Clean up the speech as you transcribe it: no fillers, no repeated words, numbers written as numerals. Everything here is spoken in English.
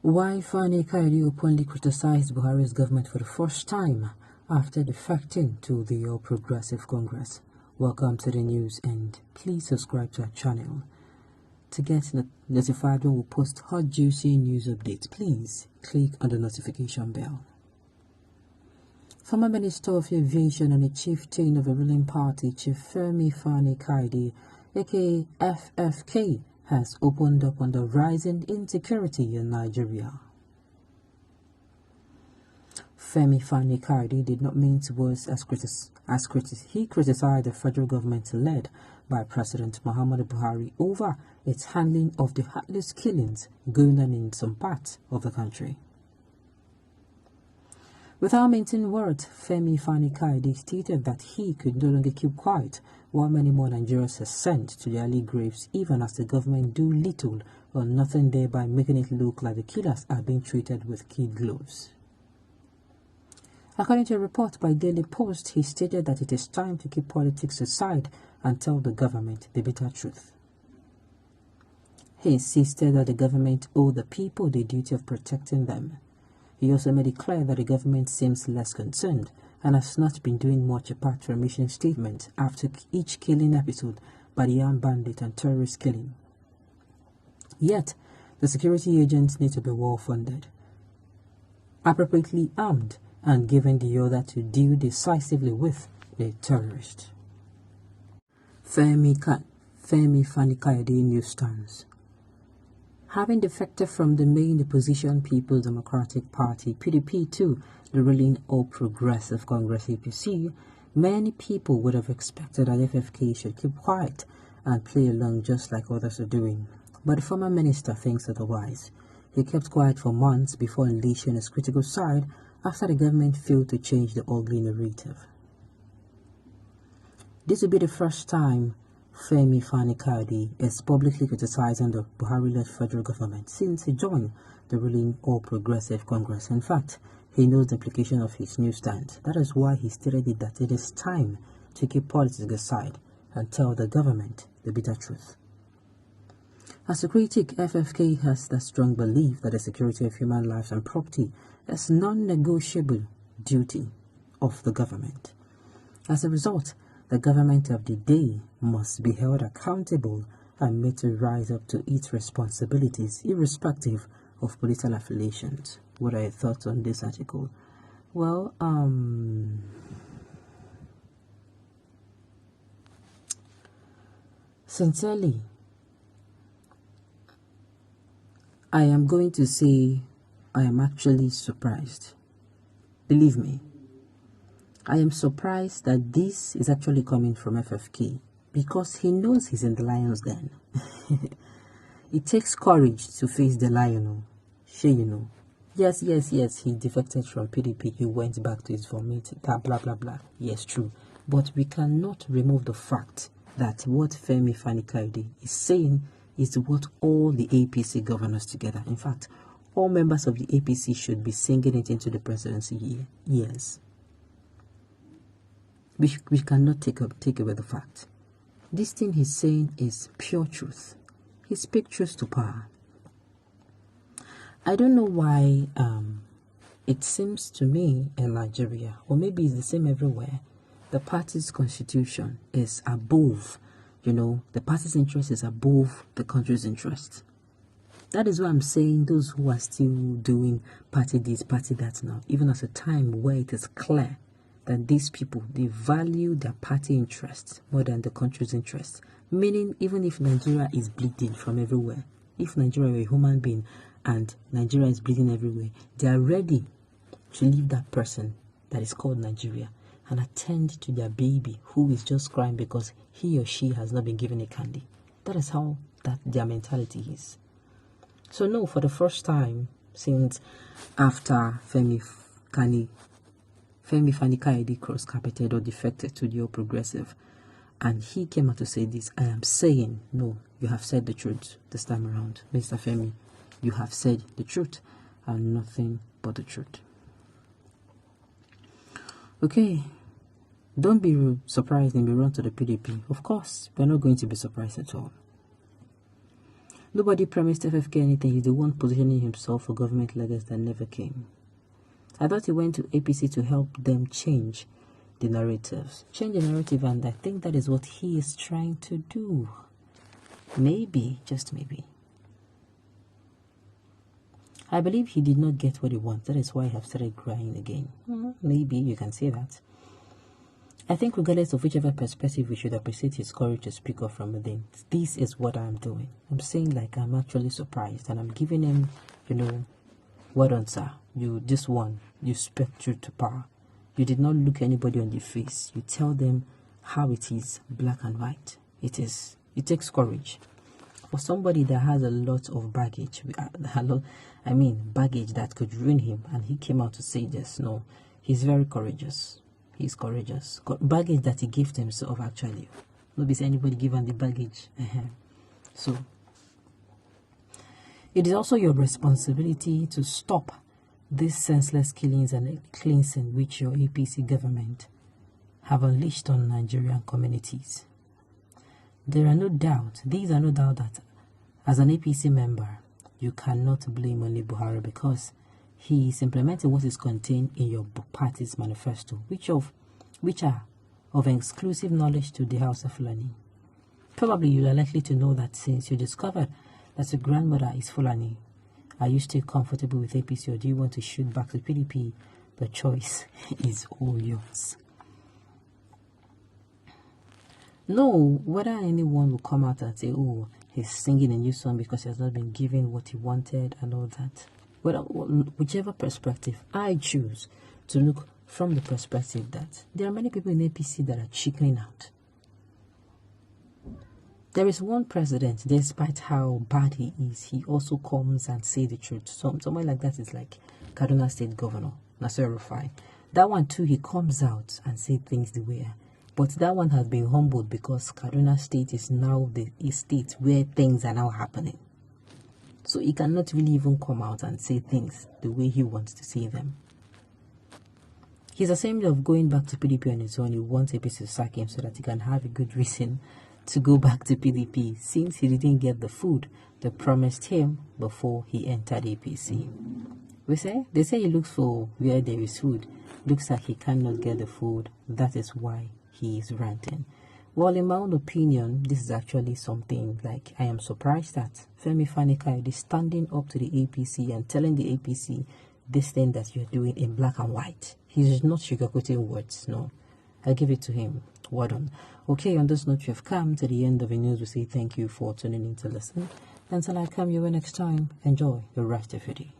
Why Fani Kaidi openly criticized Buhari's government for the first time after defecting to the All Progressive Congress. Welcome to the news, and please subscribe to our channel. To get notified when we post hot juicy news updates, please click on the notification bell. Former Minister of Aviation and a chieftain of a ruling party, Chief Femi Fani Kaidi, aka FFK, has opened up on the rising insecurity in Nigeria. Femi Fani Kaidi did not mince words he criticized the federal government led by President Muhammadu Buhari over its handling of the heartless killings going on in some parts of the country. Without mincing words, Femi Fani Kaidi stated that he could no longer keep quiet while many more Nigerians are sent to their early graves, even as the government do little or nothing, thereby making it look like the killers are being treated with kid gloves. According to a report by Daily Post, he stated that it is time to keep politics aside and tell the government the bitter truth. He insisted that the government owed the people the duty of protecting them. He also made it clear that the government seems less concerned and has not been doing much apart from issuing statements after each killing episode by the armed bandit and terrorist killing. Yet, the security agents need to be well funded, appropriately armed, and given the order to deal decisively with the terrorists. Femi Fani Kaidi news stands. Having defected from the main opposition People's Democratic Party (PDP) to the ruling All Progressive Congress (APC), many people would have expected that FFK should keep quiet and play along just like others are doing. But the former minister thinks otherwise. He kept quiet for months before unleashing his critical side after the government failed to change the ugly narrative. This will be the first time Femi Fani Kaidi is publicly criticizing the Buhari-led federal government since he joined the ruling All Progressive Congress. In fact, he knows the implication of his new stand. That is why he stated that it is time to keep politics aside and tell the government the bitter truth. As a critic, FFK has the strong belief that the security of human lives and property is non-negotiable duty of the government. As a result, the government of the day must be held accountable and made to rise up to its responsibilities, irrespective of political affiliations. What are your thoughts on this article? Well, sincerely, I am going to say I am actually surprised. Believe me. I am surprised that this is actually coming from FFK because he knows he's in the lion's den. It takes courage to face the lion, you know. Yes, he defected from PDP, he went back to his vomit, blah, blah, blah. Yes, true. But we cannot remove the fact that what Femi Fani Kaidi is saying is what all the APC governors together, in fact, all members of the APC should be singing it into the presidency. Yes. We cannot take away the fact. This thing he's saying is pure truth. He speaks truth to power. I don't know why it seems to me in Nigeria, or maybe it's the same everywhere, the party's constitution is above, the party's interest is above the country's interest. That is why I'm saying those who are still doing party this, party that now, even at a time where it is clear that these people, they value their party interests more than the country's interests. Meaning, even if Nigeria is bleeding from everywhere, if Nigeria were a human being and Nigeria is bleeding everywhere, they are ready to leave that person that is called Nigeria and attend to their baby who is just crying because he or she has not been given a candy. That is how their mentality is. So no, for the first time since after Femi Fani Kaidi cross-carpeted or defected to the All Progressive, and he came out to say this, I am saying, no, you have said the truth this time around. Mr. Femi, you have said the truth and nothing but the truth. Okay, don't be surprised and be run to the PDP. Of course, we're not going to be surprised at all. Nobody promised FFK anything. He's the one positioning himself for government leaders that never came. I thought he went to APC to help them change the narratives. Change the narrative, and I think that is what he is trying to do. Maybe, just maybe. I believe he did not get what he wants. That is why I have started crying again. Maybe you can say that. I think regardless of whichever perspective, we should appreciate his courage to speak up from within. This is what I'm doing. I'm saying like I'm actually surprised, and I'm giving him, well done, sir. You just won. You spoke truth to power. You did not look anybody on the face. You tell them how it is, black and white. It takes courage. For somebody that has a lot of baggage, baggage that could ruin him, and he came out to say this. No, he's very courageous. He's courageous. Baggage that he gave to himself, actually. Nobody's anybody given the baggage. So, it is also your responsibility to stop these senseless killings and cleansing which your APC government have unleashed on Nigerian communities. These are no doubt that as an APC member, you cannot blame only Buhari because he is implementing what is contained in your party's manifesto, which are of exclusive knowledge to the House of Fulani. Probably you are likely to know that since you discovered that your grandmother is Fulani, are you still comfortable with APC, or do you want to shoot back to PDP? The choice is all yours. No, whether anyone will come out and say, oh, he's singing a new song because he has not been given what he wanted and all that. Whichever perspective, I choose to look from the perspective that there are many people in APC that are chickening out. There is one president, despite how bad he is, he also comes and say the truth. Someone like that is like Kaduna State Governor, Nasir Rufai. That one too, he comes out and say things the way. But that one has been humbled because Kaduna State is now the state where things are now happening. So he cannot really even come out and say things the way he wants to say them. He's ashamed of going back to PDP on his own. He wants APC to sack him so that he can have a good reason to go back to PDP since he didn't get the food they promised him before he entered APC. They say he looks for where there is food. Looks like he cannot get the food. That is why he is ranting. Well, in my own opinion, this is actually something like I am surprised that Femi Fani-Kayode is standing up to the APC and telling the APC this thing that you're doing in black and white. He's not sugarcoating words, no. I give it to him. Well done. Okay, on this note, you have come to the end of the news. We say thank you for tuning in to listen. Until I come your way next time, enjoy the rest of your day.